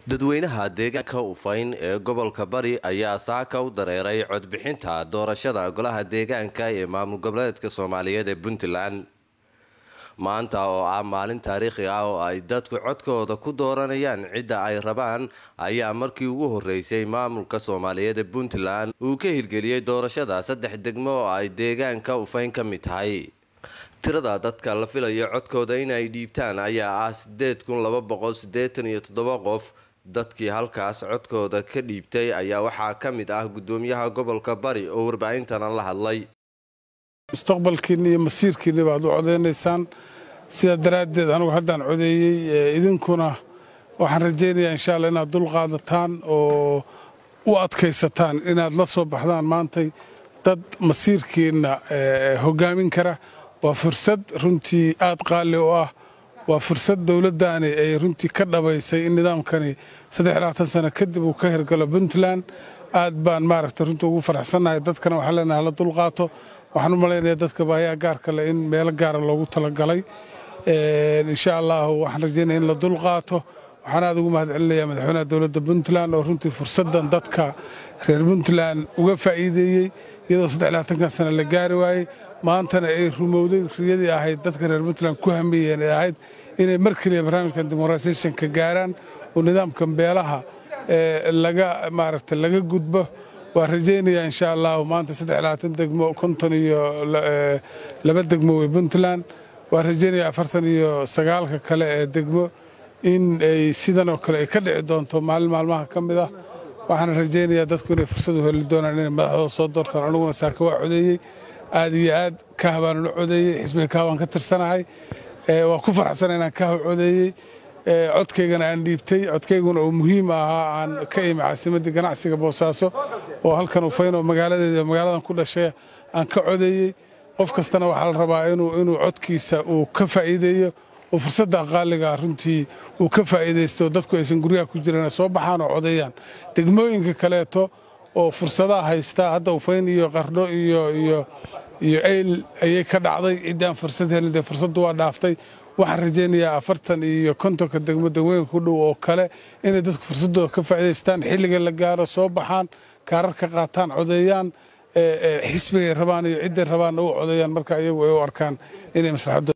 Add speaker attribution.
Speaker 1: dadweynaha deegaanka Ufayn ee gobolka Bari ayaa saaka u dareeray codbixinta doorashada golaha deegaanka ee maamul goboleedka Soomaaliyeed ee Puntland maanta oo ah maalin taariikhi ah oo ay dadku codkooda ku dooranayaan cidda ay rabaan ayaa markii ugu horeysay maamulka Soomaaliyeed ee Puntland uu ka hirgeliyay doorashada 3 degmo oo ay deegaanka Ufayn ka mid tahay tirada dadka la filayo codkooda inay dhiibtaan ayaa ah 8287 qof dadkii halkaas codkooda ka dhiibtay ayaa waxaa ka mid ah gudoomiyaha gobolka Bari oo warbaahintan la hadlay
Speaker 2: mustaqbalkiina iyo masiirkiina baad u codeynaysaan sida daraadeed anigu haddaan codeeyay idinkuna waxaan rajaynayaa insha Allah inaad dul qaadataan oo u adkaysataan inaad la soo baxdaan maantay dad masiirkiina hogaamin kara waa fursad runtii aad qaali u ah waa fursad dawladdaani ay runtii ka dhabaysay in nidaamkani 3 sano kadib uu ka hirgalo Puntland aad baan maaragtay runtii ugu faraxsanahay dadkana waxa leenahay la dul qaato waxaan u maleynayaa dadka baahiyaha gaarka leh in meel gaar ah loogu talagalay insha Allah waxaan rajaynayaa in la dul qaato waxaan aad ugu mahadcelinayaa madaxweynaha dawladda Puntland oo runtii fursadan dadka reer Puntland uga faa'iideeyay iyadoo 3 sano la gaari waayay maantana ay rumowday riyadii ahayd dadka reer Puntland ku hamiyeen ahayd inay markii barnaamijka dimuqraasiyadda gaaraan oo nidaamkan beelaha laga gudbo waa rajaynayaa insha Allah maanta 3 degmo 52 degmo ee Puntland waa rajaynayaa 49 kale ee degmo in ay sidan oo kale ka dhici doonto maalmaha kamid ah waxaan rajaynayaa dadku inay fursad u heli doonaan inay madaxdooda soo doortaan aniguna saaka waa codeeyay aad iyo aad ka habaan u codeeyay xisbiga ka habaan ka tirsanahay waa ku faraxsanahay inaan ka codeeyay codkaygana aan dhiibtay codkayguna oo muhiim ahaa aan ka imi caasimadda ganacsiga Boosaaso oo halkan Ufayn oo magaaladan ku dhashay aan ka codeeyay qof kastana waxa la rabaa inuu codkiisa uu ka faa'iideeyo oo fursadda qaaliga runtii uu ka faa'iideysto dadku aysan guriga ku jiraan soo baxaan oo codeeyaan degmooyinka kaleeto oo fursadaha haysta hadda Ufayn iyo Qardho iyo ayl ayay ka dhacday idaan fursad helin fursaddu waa dhaaftay waxaan rajaynayaa 40 iyo 50 degmo degmooyin ku dhow oo kale inay dadku fursadooda ka faa'iideystaan xilliga la gaaro soo baxaan kaararka qaataan codeeyaan xisbiga rabaan iyo cidda rabaan oo codeeyaan marka iyagu ay u arkaan inay maslaxad